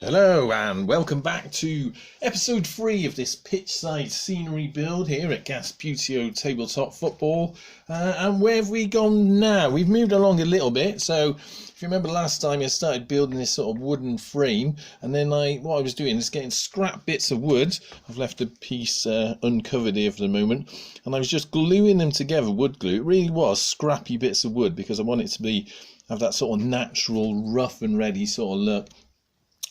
Hello and welcome back to episode 3 of this pitchside scenery build here at Gasputio Tabletop Football. And where have we gone now? We've moved along a little bit. So if you remember last time, I started building this sort of wooden frame, and then what I was doing is getting scrap bits of wood. I've left a piece uncovered here for the moment, and I was just gluing them together, wood glue. It really was scrappy bits of wood because I want it to have that sort of natural, rough and ready sort of look.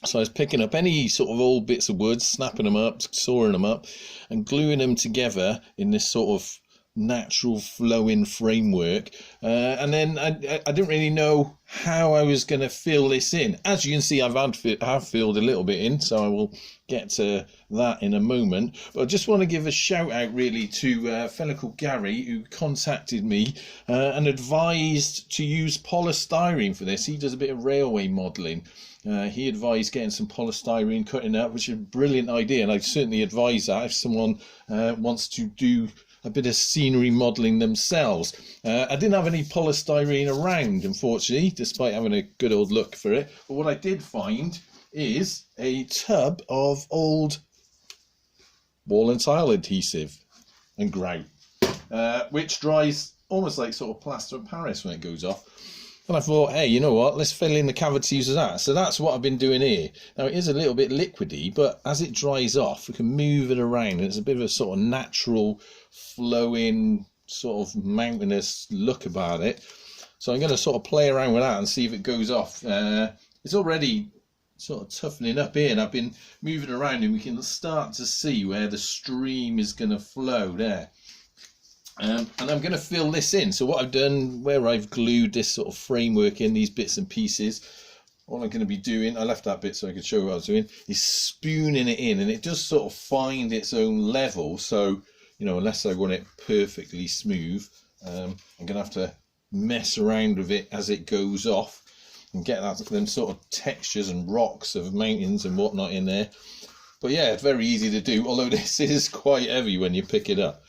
So I was picking up any sort of old bits of wood, snapping them up, sawing them up, and gluing them together in this sort of natural flowing framework. And then I didn't really know how I was going to fill this in. As you can see, I've filled a little bit in, so I will get to that in a moment. But I just want to give a shout out really to a fellow called Gary, who contacted me and advised to use polystyrene for this. He does a bit of railway modelling. He advised getting some polystyrene, cutting up, which is a brilliant idea, and I'd certainly advise that if someone wants to do a bit of scenery modelling themselves. I didn't have any polystyrene around, unfortunately, despite having a good old look for it. But what I did find is a tub of old wall and tile adhesive and grout, which dries almost like sort of plaster of Paris when it goes off. And I thought, hey, you know what, let's fill in the cavities of that. So that's what I've been doing here. Now it is a little bit liquidy, but as it dries off, we can move it around. It's a bit of a sort of natural flowing sort of mountainous look about it. So I'm going to sort of play around with that and see if it goes off. It's already sort of toughening up here, and I've been moving around, and we can start to see where the stream is going to flow there. And I'm going to fill this in. So what I've done, where I've glued this sort of framework in, these bits and pieces, all I'm going to be doing, I left that bit so I could show you what I was doing, is spooning it in, and it does sort of find its own level. So, you know, unless I want it perfectly smooth, I'm going to have to mess around with it as it goes off and get them sort of textures and rocks of mountains and whatnot in there. But yeah, it's very easy to do, although this is quite heavy when you pick it up.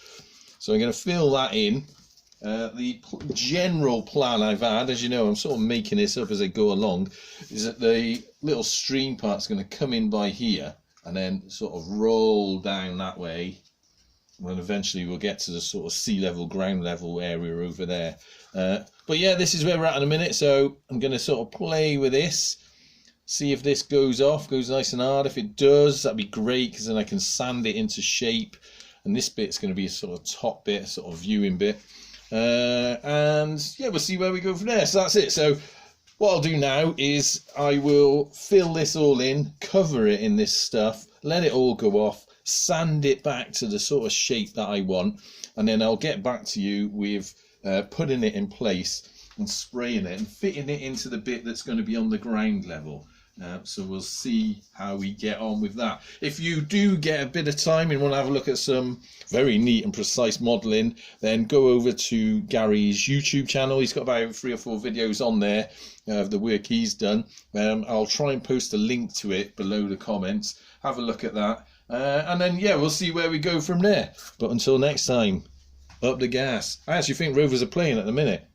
So I'm going to fill that in. The general plan I've had, as you know, I'm sort of making this up as I go along, is that the little stream part's going to come in by here and then sort of roll down that way. And eventually we'll get to the sort of sea level, ground level area over there. But yeah, this is where we're at in a minute. So I'm going to sort of play with this, see if this goes nice and hard. If it does, that'd be great, because then I can sand it into shape. And this bit's going to be a sort of top bit, a sort of viewing bit. And yeah, we'll see where we go from there. So that's it. So what I'll do now is I will fill this all in, cover it in this stuff, let it all go off, sand it back to the sort of shape that I want. And then I'll get back to you with putting it in place and spraying it and fitting it into the bit that's going to be on the ground level. So we'll see how we get on with that. If you do get a bit of time and want to have a look at some very neat and precise modelling, then go over to Gary's YouTube channel. He's got about 3 or 4 videos on there of the work he's done. I'll try and post a link to it below the comments. Have a look at that. And then, yeah, we'll see where we go from there. But until next time, up the gas. I actually think Rovers are playing at the minute.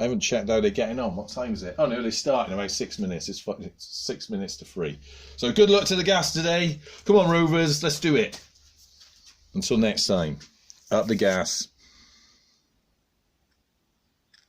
I haven't checked how they're getting on. What time is it? Oh no, they start in about 6 minutes. It's 6 minutes to 3. So good luck to the gas today. Come on, Rovers, let's do it. Until next time, up the gas.